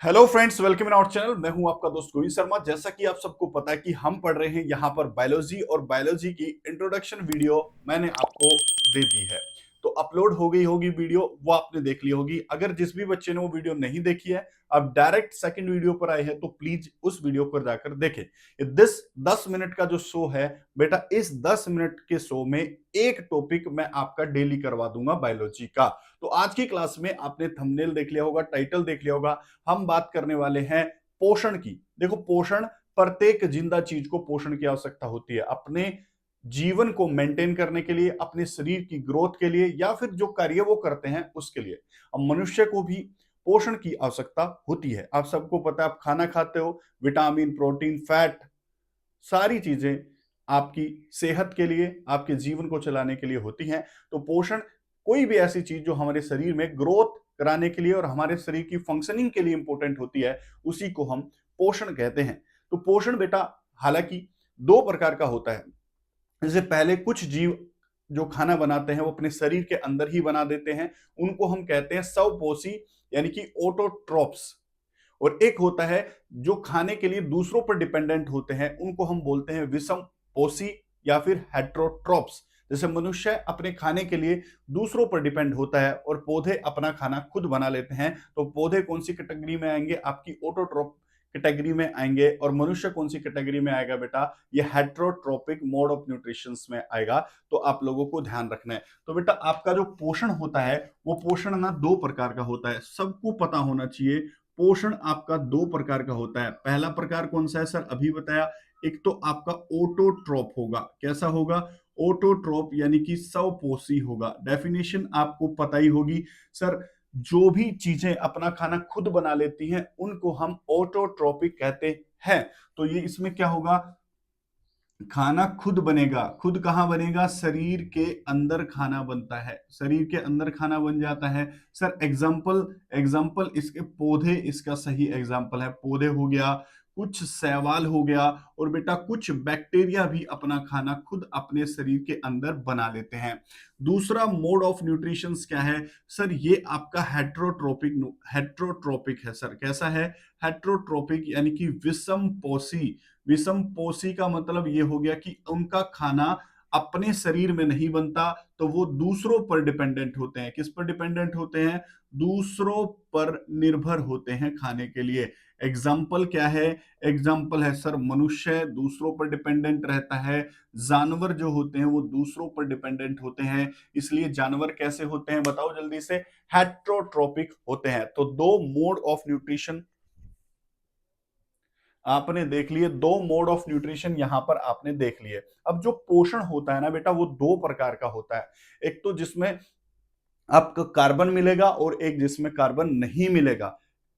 Hello friends, welcome in our channel. मैं हूं आपका दोस्त गोविंद शर्मा। जैसा कि आप सबको पता है कि हम पढ़ रहे हैं यहां पर बायोलॉजी, और बायोलॉजी की इंट्रोडक्शन वीडियो मैंने आपको दे दी है। तो अपलोड हो गई होगी वीडियो, वो आपने देख ली होगी। अगर जिस भी बच्चे ने वो वीडियो नहीं देखी है, आप डायरेक्ट सेकंड वीडियो पर आए हैं, तो प्लीज उस वीडियो पर जाकर देखें। दिस 10 मिनट का जो शो है बेटा, इस 10 मिनट के शो में एक टॉपिक मैं आपका डेली करवा दूंगा बायोलॉजी का। तो आज की क्लास में आपने थंबनेल देख लिया होगा, टाइटल देख लिया होगा। हम बात करने वाले हैं पोषण की। देखो, पोषण, प्रत्येक जिंदा चीज को पोषण की आवश्यकता होती है अपने जीवन को मेंटेन करने के लिए, अपने शरीर की ग्रोथ के लिए, या फिर जो कार्य वो करते हैं उसके लिए। अब मनुष्य को भी पोषण की आवश्यकता होती है। आप सबको पता है, आप खाना खाते हो, विटामिन, प्रोटीन, फैट, सारी चीजें आपकी सेहत के लिए, आपके जीवन को चलाने के लिए होती हैं। तो पोषण कोई भी ऐसी चीज जो हमारे शरीर में ग्रोथ कराने के लिए और हमारे शरीर की फंक्शनिंग के लिए इंपॉर्टेंट होती है, उसी को हम पोषण कहते हैं। तो पोषण बेटा हालांकि दो प्रकार का होता है। जैसे पहले कुछ जीव जो खाना बनाते हैं वो अपने शरीर के अंदर ही बना देते हैं, उनको हम कहते हैं स्वपोषी, यानी कि ऑटोट्रॉप्स। और एक होता है जो खाने के लिए दूसरों पर डिपेंडेंट होते हैं, उनको हम बोलते हैं विषम पोषी या फिर हेट्रोट्रॉप्स। जैसे मनुष्य अपने खाने के लिए दूसरों पर डिपेंड होता है और पौधे अपना खाना खुद बना लेते हैं। तो पौधे कौन सी कैटेगरी में आएंगे? आपकी ऑटोट्रॉप कैटेगरी में आएंगे। और मनुष्य कौन सी कैटेगरी में आएगा बेटा? ये हेट्रोट्रोपिक मोड ऑफ न्यूट्रिशन में आएगा। तो आप लोगों को ध्यान रखना है। तो बेटा आपका जो पोषण होता है, वो पोषण ना दो प्रकार का होता है, सबको पता होना चाहिए। पोषण आपका दो प्रकार का होता है। पहला प्रकार कौन सा है सर? अभी बताया। एक तो आपका ऑटोट्रोप होगा। कैसा होगा? ऑटोट्रोप यानी कि स्वपोषी होगा। डेफिनेशन आपको पता ही होगी सर। जो भी चीजें अपना खाना खुद बना लेती हैं उनको हम ऑटोट्रोपिक कहते हैं। तो ये इसमें क्या होगा? खाना खुद बनेगा। खुद कहाँ बनेगा? शरीर के अंदर खाना बनता है, शरीर के अंदर खाना बन जाता है। सर एग्जाम्पल, एग्जाम्पल इसके पौधे इसका सही एग्जाम्पल है। पौधे हो गया, कुछ शैवाल हो गया, और बेटा कुछ बैक्टीरिया भी अपना खाना खुद अपने शरीर के अंदर बना लेते हैं। दूसरा मोड ऑफ न्यूट्रिशन क्या है सर? ये आपका हेट्रोट्रोपिक, हेट्रोट्रोपिक है सर। कैसा है? हेट्रोट्रोपिक यानी कि विषम पोषी। विषम पोषी का मतलब ये हो गया कि उनका खाना अपने शरीर में नहीं बनता, तो वो दूसरों पर डिपेंडेंट होते हैं। किस पर डिपेंडेंट होते हैं? दूसरों पर निर्भर होते हैं खाने के लिए। एग्जाम्पल क्या है? एग्जाम्पल है सर, मनुष्य दूसरों पर डिपेंडेंट रहता है। जानवर जो होते हैं वो दूसरों पर डिपेंडेंट होते हैं। इसलिए जानवर कैसे होते हैं बताओ जल्दी से? हेट्रोट्रोपिक होते हैं। तो दो मोड ऑफ न्यूट्रिशन आपने देख लिए, दो मोड ऑफ न्यूट्रिशन यहां पर आपने देख लिए। अब जो पोषण होता है ना बेटा, वो दो प्रकार का होता है। एक तो जिसमें आपको कार्बन मिलेगा और एक जिसमें कार्बन नहीं मिलेगा।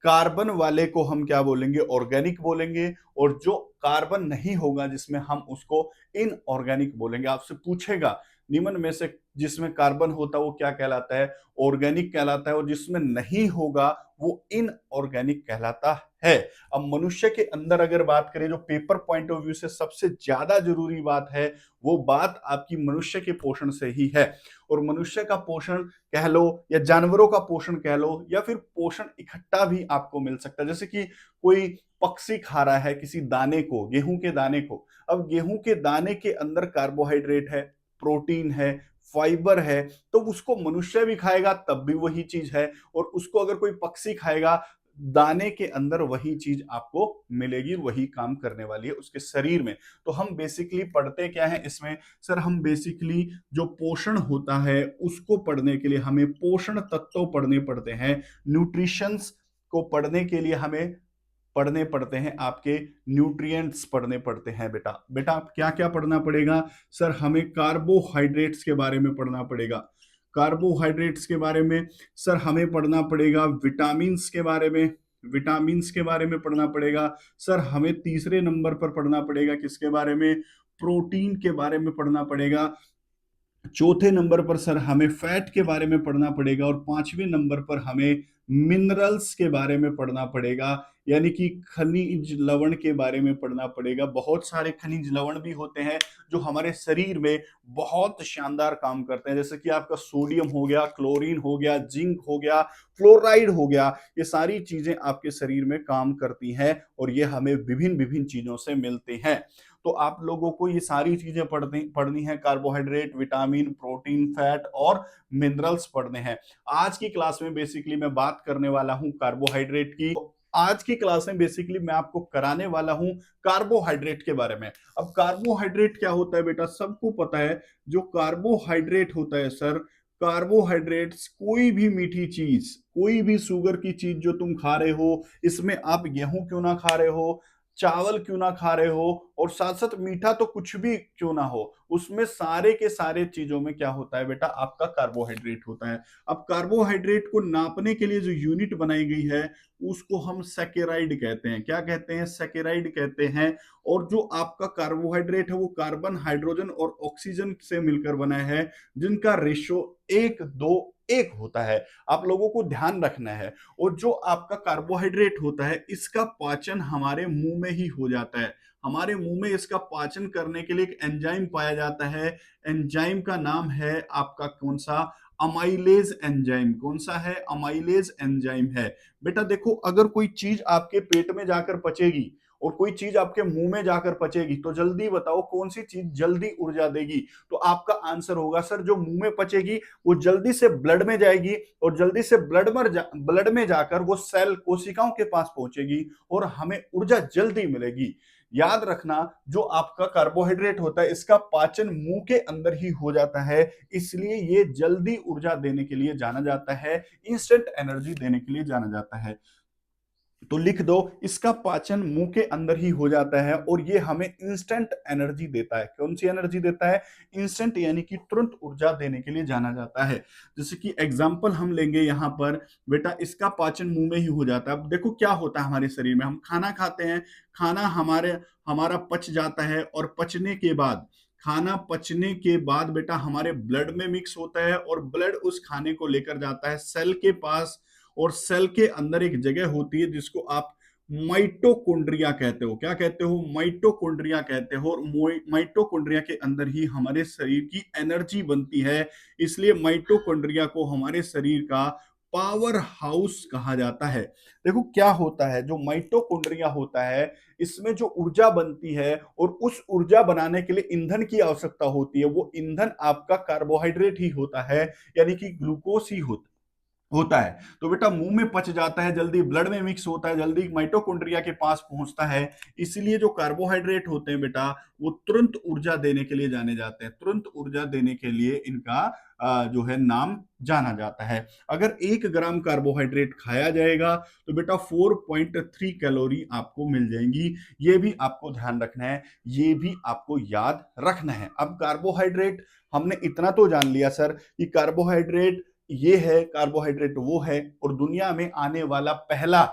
कार्बन वाले को हम क्या बोलेंगे? ऑर्गेनिक बोलेंगे। और जो कार्बन नहीं होगा जिसमें, हम उसको इनऑर्गेनिक बोलेंगे। आपसे पूछेगा निम्न में से जिसमें कार्बन होता है वो क्या कहलाता है? ऑर्गेनिक कहलाता है। और जिसमें नहीं होगा वो इनऑर्गेनिक कहलाता है। अब मनुष्य के अंदर अगर बात करें, जो पेपर पॉइंट ऑफ व्यू से सबसे ज्यादा जरूरी बात है, वो बात आपकी मनुष्य के पोषण से ही है। और मनुष्य का पोषण कह लो या जानवरों का पोषण कह लो, या फिर पोषण इकट्ठा भी आपको मिल सकता है। जैसे कि कोई पक्षी खा रहा है किसी दाने को, गेहूं के दाने को। अब गेहूं के दाने के अंदर कार्बोहाइड्रेट है, प्रोटीन है, फाइबर है। तो उसको मनुष्य भी खाएगा तब भी वही चीज है, और उसको अगर कोई पक्षी खाएगा, दाने के अंदर वही चीज आपको मिलेगी, वही काम करने वाली है उसके शरीर में। तो हम बेसिकली पढ़ते क्या है इसमें सर? हम बेसिकली जो पोषण होता है उसको पढ़ने के लिए हमें पोषण तत्व पढ़ने पड़ते हैं। न्यूट्रिशंस को पढ़ने के लिए हमें पढ़ने पड़ते हैं आपके न्यूट्रिएंट्स पढ़ने पड़ते हैं। बेटा बेटा क्या क्या पढ़ना पड़ेगा सर? हमें कार्बोहाइड्रेट्स के बारे में पढ़ना पड़ेगा। कार्बोहाइड्रेट्स के बारे में सर हमें पढ़ना पड़ेगा। विटामिन्स के बारे में, विटामिन्स के बारे में पढ़ना पड़ेगा। सर हमें तीसरे नंबर पर पढ़ना पड़ेगा किसके बारे में? प्रोटीन के बारे में पढ़ना पड़ेगा। चौथे नंबर पर सर हमें फैट के बारे में पढ़ना पड़ेगा। और पांचवें नंबर पर हमें मिनरल्स के बारे में पढ़ना पड़ेगा, यानी कि खनिज लवण के बारे में पढ़ना पड़ेगा। बहुत सारे खनिज लवण भी होते हैं जो हमारे शरीर में बहुत शानदार काम करते हैं, जैसे कि आपका सोडियम हो गया, क्लोरीन हो गया, जिंक हो गया, फ्लोराइड हो गया। ये सारी चीजें आपके शरीर में काम करती हैं और ये हमें विभिन्न विभिन्न चीजों से मिलते हैं। तो आप लोगों को ये सारी चीजें पढ़नी है, कार्बोहाइड्रेट, विटामिन, प्रोटीन, फैट और मिनरल्स पढ़ने हैं। आज की क्लास में बेसिकली मैं बात करने वाला हूं कार्बोहाइड्रेट की। आज की क्लास में बेसिकली मैं आपको कराने वाला हूं कार्बोहाइड्रेट के बारे में। अब कार्बोहाइड्रेट क्या होता है बेटा, सबको पता है। जो कार्बोहाइड्रेट होता है सर, कार्बोहाइड्रेट्स कोई भी मीठी चीज, कोई भी शुगर की चीज जो तुम खा रहे हो, इसमें आप गेहूं क्यों ना खा रहे हो, चावल क्यों ना खा रहे हो, और साथ साथ मीठा तो कुछ भी क्यों ना हो, उसमें सारे के सारे चीजों में क्या होता है बेटा, आपका कार्बोहाइड्रेट होता है। अब कार्बोहाइड्रेट को नापने के लिए जो यूनिट बनाई गई है उसको हम सैकेराइड कहते हैं। क्या कहते हैं? सैकेराइड कहते हैं। और जो आपका कार्बोहाइड्रेट है वो कार्बन, हाइड्रोजन और ऑक्सीजन से मिलकर बना है, जिनका रेशो 1:2:1 होता है। आप लोगों को ध्यान रखना है। और जो आपका कार्बोहाइड्रेट होता है इसका पाचन हमारे मुंह में ही हो जाता है। हमारे मुंह में इसका पाचन करने के लिए एक एंजाइम पाया जाता है। एंजाइम का नाम है आपका कौन सा? Amylase enzyme. कौन सा है? अमाइलेज एंजाइम है। बेटा देखो, अगर कोई चीज आपके पेट में जाकर पचेगी और कोई चीज आपके मुंह में जाकर पचेगी, तो जल्दी बताओ कौन सी चीज जल्दी ऊर्जा देगी? तो आपका आंसर होगा सर, जो मुंह में पचेगी वो जल्दी से ब्लड में जाएगी और जल्दी से ब्लड में जाकर वो सेल कोशिकाओं के पास पहुंचेगी और हमें ऊर्जा जल्दी मिलेगी। याद रखना, जो आपका कार्बोहाइड्रेट होता है इसका पाचन मुंह के अंदर ही हो जाता है, इसलिए ये जल्दी ऊर्जा देने के लिए जाना जाता है, इंस्टेंट एनर्जी देने के लिए जाना जाता है। तो लिख दो, इसका पाचन मुंह के अंदर ही हो जाता है और ये हमें इंस्टेंट एनर्जी देता है। कौन सी एनर्जी देता है? इंस्टेंट, यानी कि तुरंत ऊर्जा देने के लिए जाना जाता है। जैसे कि एग्जांपल हम लेंगे यहां पर, बेटा इसका पाचन मुंह में ही हो जाता है। अब देखो क्या होता है हमारे शरीर में, हम खाना खाते हैं, खाना हमारा पच जाता है और पचने के बाद, खाना पचने के बाद बेटा हमारे ब्लड में मिक्स होता है और ब्लड उस खाने को लेकर जाता है सेल के पास। और सेल के अंदर एक जगह होती है जिसको आप माइटोकॉन्ड्रिया कहते हो। क्या कहते हो? माइटोकॉन्ड्रिया कहते हो। और माइटोकॉन्ड्रिया के अंदर ही हमारे शरीर की एनर्जी बनती है, इसलिए माइटोकॉन्ड्रिया को हमारे शरीर का पावर हाउस कहा जाता है। देखो क्या होता है, जो माइटोकॉन्ड्रिया होता है इसमें जो ऊर्जा बनती है और उस ऊर्जा बनाने के लिए ईंधन की आवश्यकता होती है, वो ईंधन आपका कार्बोहाइड्रेट ही होता है, यानी कि ग्लूकोज ही होता है। तो बेटा मुंह में पच जाता है, जल्दी ब्लड में मिक्स होता है, जल्दी माइटोकॉन्ड्रिया के पास पहुंचता है। इसलिए जो कार्बोहाइड्रेट होते हैं बेटा, वो तुरंत ऊर्जा देने के लिए जाने जाते हैं। तुरंत ऊर्जा देने के लिए इनका जो है नाम जाना जाता है। अगर 1 ग्राम कार्बोहाइड्रेट खाया जाएगा तो बेटा 4.3 कैलोरी आपको मिल जाएंगी। ये भी आपको ध्यान रखना है, ये भी आपको याद रखना है। अब कार्बोहाइड्रेट हमने इतना तो जान लिया सर कि कार्बोहाइड्रेट ये है, कार्बोहाइड्रेट वो है, और दुनिया में आने वाला पहला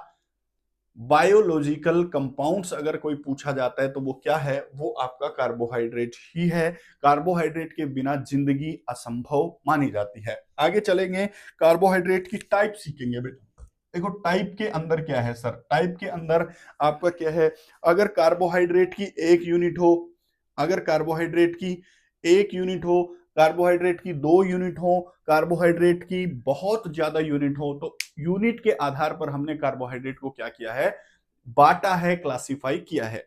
बायोलॉजिकल कंपाउंड्स अगर कोई पूछा जाता है तो वो क्या है? वो आपका कार्बोहाइड्रेट ही है। कार्बोहाइड्रेट के बिना जिंदगी असंभव मानी जाती है। आगे चलेंगे, कार्बोहाइड्रेट की टाइप सीखेंगे बेटा। देखो टाइप के अंदर क्या है सर, टाइप के अंदर आपका क्या है, अगर कार्बोहाइड्रेट की एक यूनिट हो, अगर कार्बोहाइड्रेट की एक यूनिट हो, कार्बोहाइड्रेट की 2 यूनिट हो, कार्बोहाइड्रेट की बहुत ज्यादा यूनिट हो, तो यूनिट के आधार पर हमने कार्बोहाइड्रेट को क्या किया है? बांटा है, क्लासिफाई किया है।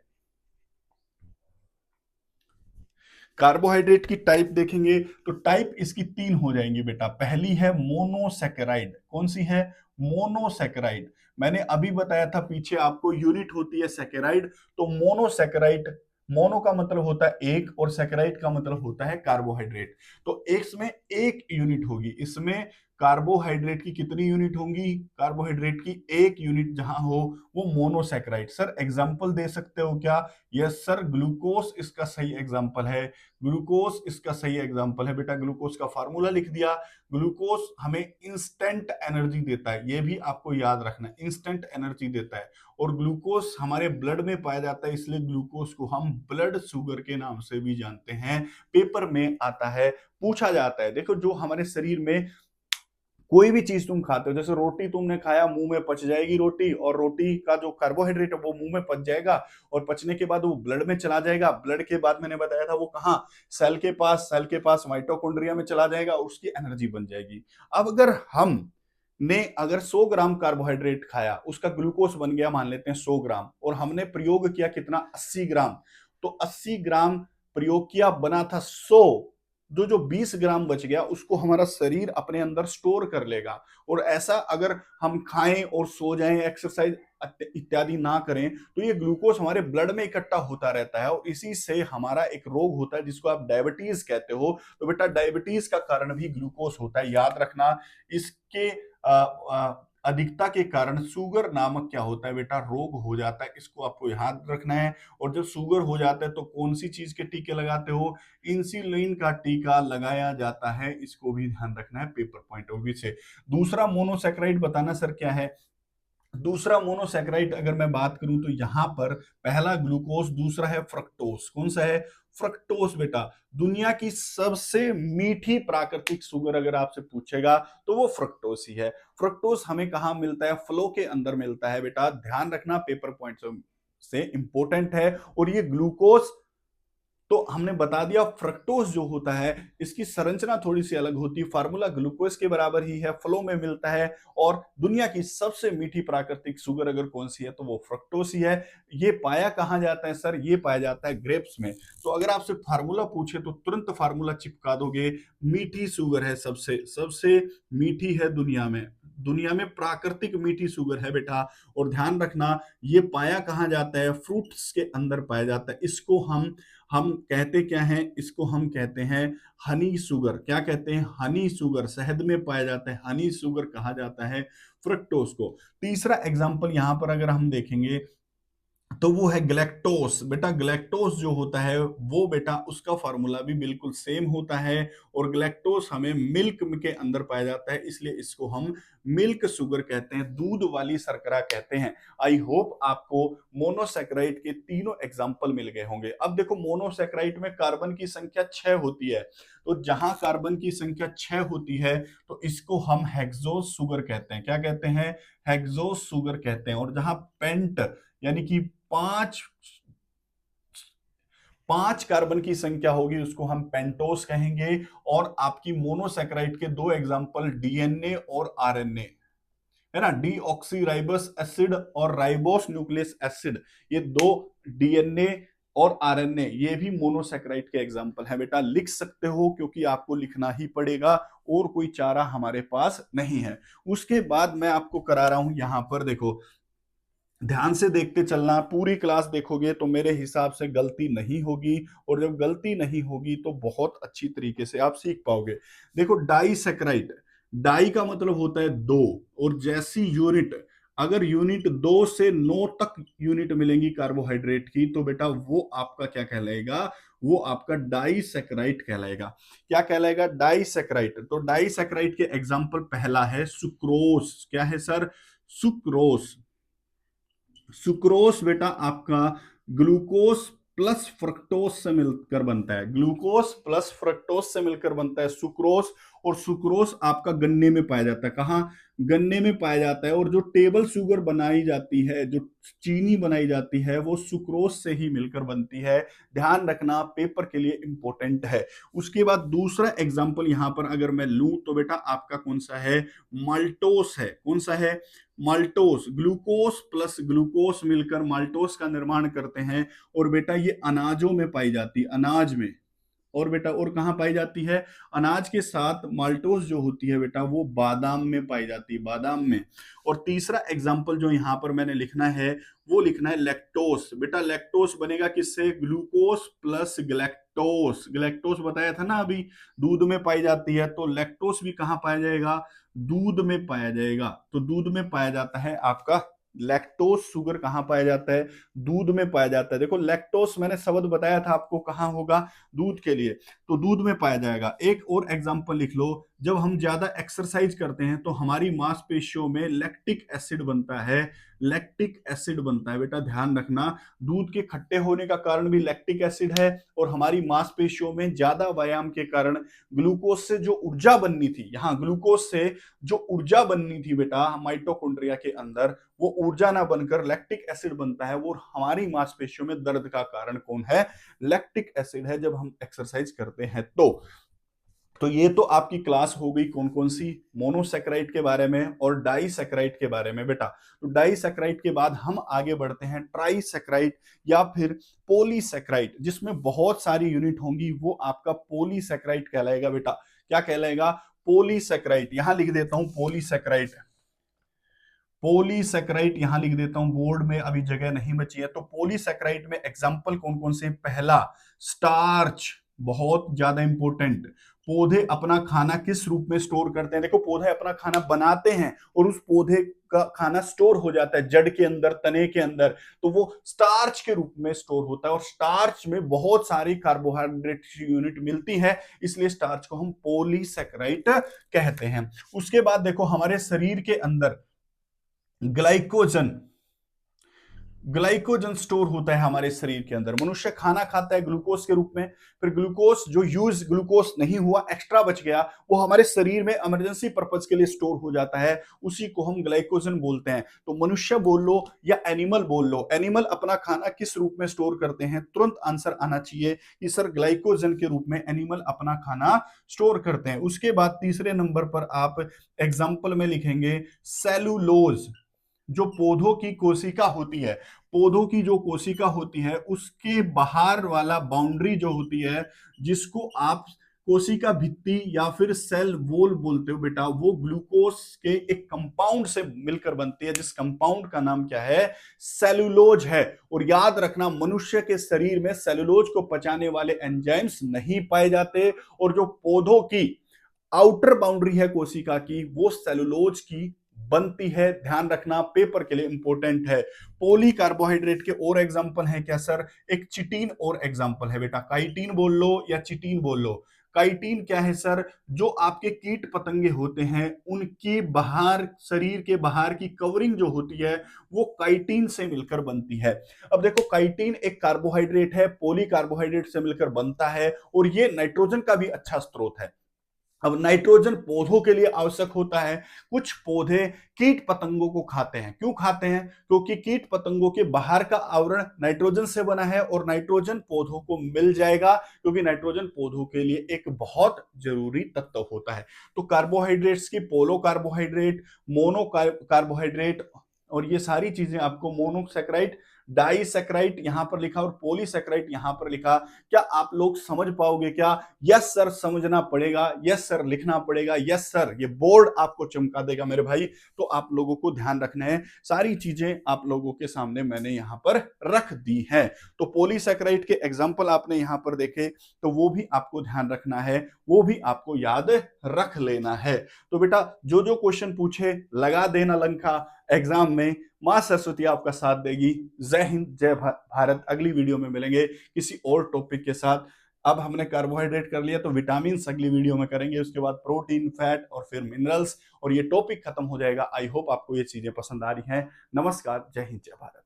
कार्बोहाइड्रेट की टाइप देखेंगे तो टाइप इसकी 3 हो जाएंगी बेटा। पहली है मोनोसैकेराइड। कौन सी है? मोनोसैकेराइड। मैंने अभी बताया था पीछे आपको, यूनिट होती है सैकेराइड। तो मोनोसैकेराइड, मोनो का मतलब होता है एक और सैकेराइड का मतलब होता है कार्बोहाइड्रेट। तो इसमें एक यूनिट होगी। इसमें कार्बोहाइड्रेट की कितनी यूनिट होंगी? कार्बोहाइड्रेट की एक यूनिट जहां हो वो मोनोसैकेराइड। सर एग्जांपल दे सकते हो क्या? यस सर, ग्लूकोज इसका सही एग्जांपल है। ग्लूकोज इसका सही एग्जांपल है बेटा। ग्लूकोज का फार्मूला लिख दिया। ग्लूकोज हमें इंस्टेंट एनर्जी देता है, यह भी आपको याद रखना है, इंस्टेंट एनर्जी देता है। और ग्लूकोज हमारे ब्लड में पाया जाता है, इसलिए ग्लूकोज को हम ब्लड शुगर के नाम से भी जानते हैं। पेपर में आता है, पूछा जाता है। देखो जो हमारे शरीर में कोई भी चीज तुम खाते हो, जैसे रोटी तुमने खाया, मुंह में पच जाएगी रोटी, और रोटी का जो कार्बोहाइड्रेट है वो मुंह में पच जाएगा, और पचने के बाद वो ब्लड में चला जाएगा। ब्लड के बाद मैंने बताया था वो कहाँ, सेल के पास माइटोकॉन्ड्रिया में चला जाएगा, उसकी एनर्जी बन जाएगी। अब अगर हम ने अगर 100 ग्राम कार्बोहाइड्रेट खाया, उसका ग्लूकोज बन गया मान लेते हैं 100 ग्राम, और हमने प्रयोग किया कितना, 80 ग्राम, तो 80 ग्राम प्रयोग किया, बना था 100, जो 20 ग्राम बच गया उसको हमारा शरीर अपने अंदर स्टोर कर लेगा। और ऐसा अगर हम खाएं और सो जाएं, एक्सरसाइज इत्यादि ना करें, तो ये ग्लूकोज हमारे ब्लड में इकट्ठा होता रहता है, और इसी से हमारा एक रोग होता है जिसको आप डायबिटीज कहते हो। तो बेटा डायबिटीज का कारण भी ग्लूकोज होता है, याद रखना। इसके अधिकता के कारण शुगर नामक क्या होता है बेटा, रोग हो जाता है, इसको आपको याद रखना है। और जब शुगर हो जाता है तो कौन सी चीज के टीके लगाते हो, इंसुलिन का टीका लगाया जाता है, इसको भी ध्यान रखना है पेपर पॉइंट ऑफ व्यू से। दूसरा मोनोसैकेराइड बताना सर क्या है। दूसरा मोनोसैकेराइड अगर मैं बात करूं तो यहां पर पहला ग्लूकोज, दूसरा है फ्रक्टोज। कौन सा है, फ्रक्टोज बेटा। दुनिया की सबसे मीठी प्राकृतिक शुगर अगर आपसे पूछेगा तो वो फ्रक्टोज ही है। फ्रक्टोज हमें कहां मिलता है, फ्लो के अंदर मिलता है बेटा, ध्यान रखना, पेपर पॉइंट से इंपॉर्टेंट है। और ये ग्लूकोज तो हमने बता दिया। फ्रक्टोज जो होता है इसकी संरचना थोड़ी सी अलग होती है, फार्मूला ग्लूकोज के बराबर ही है, फ्लो में मिलता है। और दुनिया की सबसे मीठी प्राकृतिक शुगर अगर कौन सी है तो वो फ्रक्टोज ही है। ये पाया कहां जाता है सर, ये पाया जाता है ग्रेप्स में। तो अगर आपसे फार्मूला पूछे तो तुरंत फार्मूला चिपका दोगे। मीठी शुगर है, सबसे सबसे मीठी है दुनिया में, दुनिया में प्राकृतिक मीठी शुगर है बेटा। और ध्यान रखना ये पाया कहां जाता है, फ्रूट्स के अंदर पाया जाता है। इसको हम कहते क्या हैं, इसको हम कहते हैं हनी शुगर। क्या कहते हैं, हनी शुगर, शहद में पाया जाता है, हनी शुगर कहा जाता है फ्रक्टोज को। तीसरा एग्जांपल यहां पर अगर हम देखेंगे तो वो है ग्लैक्टोस। बेटा ग्लैक्टोस जो होता है वो बेटा उसका फार्मूला भी बिल्कुल सेम होता है, और ग्लैक्टोस हमें मिल्क के अंदर पाया जाता है, इसलिए इसको हम मिल्क शुगर कहते हैं, दूध वाली शर्करा कहते हैं। आई होप आपको मोनोसैकेराइड के तीनों एग्जाम्पल मिल गए होंगे। अब देखो मोनोसैकेराइड में कार्बन की संख्या 6 होती है, तो जहां कार्बन की संख्या 6 होती है तो इसको हम हेक्सोज शुगर कहते हैं। क्या कहते हैं, हेक्सोज शुगर कहते हैं। और जहां पेंट यानी कि पांच पांच कार्बन की संख्या होगी उसको हम पेंटोस कहेंगे। और आपकी मोनोसैकेराइड के दो एग्जांपल डीएनए और आरएनए है ना, डीऑक्सीराइबोस एसिड और राइबोस न्यूक्लियस एसिड, ये दो डीएनए और आरएनए, ये भी मोनोसैकेराइड के एग्जांपल है बेटा। लिख सकते हो क्योंकि आपको लिखना ही पड़ेगा, और कोई चारा हमारे पास नहीं है। उसके बाद मैं आपको करा रहा हूं यहां पर, देखो ध्यान से देखते चलना, पूरी क्लास देखोगे तो मेरे हिसाब से गलती नहीं होगी, और जब गलती नहीं होगी तो बहुत अच्छी तरीके से आप सीख पाओगे। देखो डाइसैकेराइड, डाई का मतलब होता है दो, और जैसी यूनिट, अगर यूनिट 2 से 9 तक यूनिट मिलेंगी कार्बोहाइड्रेट की तो बेटा वो आपका क्या कहलाएगा, वो आपका डाइसैकेराइड कहलाएगा। क्या कहलाएगा, डाइसैकेराइड। तो डाइसैकेराइड के एग्जांपल पहला है सुक्रोज। क्या है सर, सुक्रोज। सुक्रोस बेटा आपका ग्लूकोस प्लस फ्रक्टोज से मिलकर बनता है, ग्लूकोस प्लस फ्रक्टोज से मिलकर बनता है सुक्रोस। और सुक्रोस आपका गन्ने में पाया जाता है, कहाँ, गन्ने में पाया जाता है। और जो टेबल शुगर बनाई जाती है, जो चीनी बनाई जाती है, वो सुक्रोस से ही मिलकर बनती है। ध्यान रखना, पेपर के लिए इंपॉर्टेंट है। उसके बाद दूसरा एग्जांपल यहां पर अगर मैं लूं तो बेटा आपका कौन सा है, माल्टोस है। कौन सा है, माल्टोस। ग्लूकोस प्लस ग्लूकोस मिलकर माल्टोस का निर्माण करते हैं। और बेटा ये अनाजों में पाई जाती है, अनाज में। और बेटा और कहां पाई जाती है, अनाज के साथ माल्टोस जो होती है बेटा वो बादाम में पाई जाती है, बादाम में। और तीसरा एग्जांपल जो यहां पर मैंने लिखना है वो लिखना है लैक्टोस। बेटा लैक्टोस बनेगा किससे, ग्लूकोस प्लस ग्लैक्टोस। ग्लैक्टोस बताया था ना अभी, दूध में पाई जाती है, तो लैक्टोस भी कहां पाया जाएगा, दूध में पाया जाएगा। तो दूध में पाया जाता है आपका लैक्टोस शुगर, कहां पाया जाता है, दूध में पाया जाता है। देखो लैक्टोस मैंने शब्द बताया था आपको कहां होगा, दूध के लिए, तो दूध में पाया जाएगा। एक और एग्जांपल लिख लो, जब हम ज्यादा एक्सरसाइज करते हैं तो हमारी मांसपेशियों में लैक्टिक एसिड बनता है। लैक्टिक एसिड बनता है। बेटा ध्यान रखना, दूध के खट्टे होने का कारण भी लैक्टिक एसिड है, और हमारी मांसपेशियों में ज्यादा व्यायाम के कारण ग्लूकोज से जो ऊर्जा बननी थी, यहां ग्लूकोज से जो ऊर्जा बननी थी बेटा माइटोकॉन्ड्रिया के अंदर, वो ऊर्जा ना बनकर लैक्टिक एसिड बनता है। वो हमारी मांसपेशियों में दर्द का कारण कौन है? लैक्टिक एसिड है, जब हम एक्सरसाइज करते हैं तो ये तो आपकी क्लास हो गई कौन कौन सी, मोनोसेक्राइड के बारे में और डाइसेक्राइड के बारे में। बेटा तो डाइसेक्राइड के बाद हम आगे बढ़ते हैं ट्राइसेक्राइड या फिर पॉलीसेक्राइड, जिसमें बहुत सारी यूनिट होंगी, वो आपका पॉलीसेक्राइड कहलाएगा। बेटा क्या कहलाएगा? पॉलीसेक्राइड। यहां लिख देता हूं पॉलीसेक्राइड, पॉलीसेक्राइड यहां लिख देता हूं, बोर्ड में अभी जगह नहीं बची है। तो पॉलीसेक्राइड में एग्जांपल कौन कौन से? पहला स्टार्च, बहुत ज्यादा इंपॉर्टेंट। पौधे अपना खाना किस रूप में स्टोर करते हैं? देखो पौधे अपना खाना बनाते हैं और उस पौधे का खाना स्टोर हो जाता है जड़ के अंदर, तने के अंदर, तो वो स्टार्च के रूप में स्टोर होता है। और स्टार्च में बहुत सारी कार्बोहाइड्रेट यूनिट मिलती है, इसलिए स्टार्च को हम पॉलीसेक्राइड कहते हैं। उसके बाद देखो हमारे शरीर के अंदर ग्लाइकोजन, ग्लाइकोजन स्टोर होता है हमारे शरीर के अंदर। मनुष्य खाना खाता है ग्लूकोज के रूप में, फिर ग्लूकोज जो यूज ग्लूकोज नहीं हुआ, एक्स्ट्रा बच गया, वो हमारे शरीर में इमरजेंसी पर्पज के लिए स्टोर हो जाता है, उसी को हम ग्लाइकोजन बोलते हैं। तो मनुष्य बोल लो या एनिमल बोल लो, एनिमल अपना खाना किस रूप में स्टोर करते हैं? तुरंत आंसर आना चाहिए कि सर ग्लाइकोजन के रूप में एनिमल अपना खाना स्टोर करते हैं। उसके बाद तीसरे नंबर पर आप एग्जाम्पल में लिखेंगे सेलुलोज, जो पौधों की कोशिका होती है, पौधों की जो कोशिका होती है उसके बाहर वाला बाउंड्री जो होती है, जिसको आप कोशिका भित्ति या फिर सेल वॉल बोलते हो बेटा, वो ग्लूकोज के एक कंपाउंड से मिलकर बनती है, जिस कंपाउंड का नाम क्या है? सेलुलोज है। और याद रखना मनुष्य के शरीर में सेलुलोज को पचाने वाले एंजाइम्स नहीं पाए जाते, और जो पौधों की आउटर बाउंड्री है कोशिका की, वो सेलुलोज की बनती है। ध्यान रखना, पेपर के लिए इंपॉर्टेंट है। पॉली कार्बोहाइड्रेट के और एग्जांपल है क्या सर? एक चिटीन और एग्जांपल है बेटा, काइटिन बोल लो या चिटीन बोल लो। काइटिन क्या है सर? जो आपके कीट पतंगे होते हैं उनकी बाहर, शरीर के बाहर की कवरिंग जो होती है, वो काइटिन से मिलकर बनती है। अब देखो काइटिन एक कार्बोहाइड्रेट है, पॉली कार्बोहाइड्रेट से मिलकर बनता है, और ये नाइट्रोजन का भी अच्छा स्रोत है। अब नाइट्रोजन पौधों के लिए आवश्यक होता है। कुछ पौधे कीट पतंगों को खाते हैं। क्यों खाते हैं? क्योंकि कीट पतंगों के बाहर का आवरण नाइट्रोजन से बना है, और नाइट्रोजन पौधों को मिल जाएगा, क्योंकि नाइट्रोजन पौधों के लिए एक बहुत जरूरी तत्व होता है। तो कार्बोहाइड्रेट्स की पोलो कार्बोहाइड्रेट, मोनो कार्बोहाइड्रेट, और ये सारी चीजें आपको मोनोसेक्राइड, डाइसेक्राइड यहां पर लिखा और पॉलीसेक्राइड यहां पर लिखा। क्या आप लोग समझ पाओगे क्या? यस सर समझना पड़ेगा, यस सर लिखना पड़ेगा, यस सर ये बोर्ड आपको चमका देगा मेरे भाई। तो आप लोगों को ध्यान रखना है, सारी चीजें आप लोगों के सामने मैंने यहां पर रख दी हैं। तो पॉलीसेक्राइड के एग्जाम्पल आपने यहां पर देखे, तो वो भी आपको ध्यान रखना है, वो भी आपको याद रख लेना है। तो बेटा जो जो क्वेश्चन पूछे लगा देना लंका एग्जाम में। मां सरस्वती आपका साथ देगी। जय हिंद, जय भारत। अगली वीडियो में मिलेंगे किसी और टॉपिक के साथ। अब हमने कार्बोहाइड्रेट कर लिया, तो विटामिन अगली वीडियो में करेंगे, उसके बाद प्रोटीन, फैट और फिर मिनरल्स, और ये टॉपिक खत्म हो जाएगा। आई होप आपको ये चीजें पसंद आ रही हैं। नमस्कार, जय हिंद, जय भारत।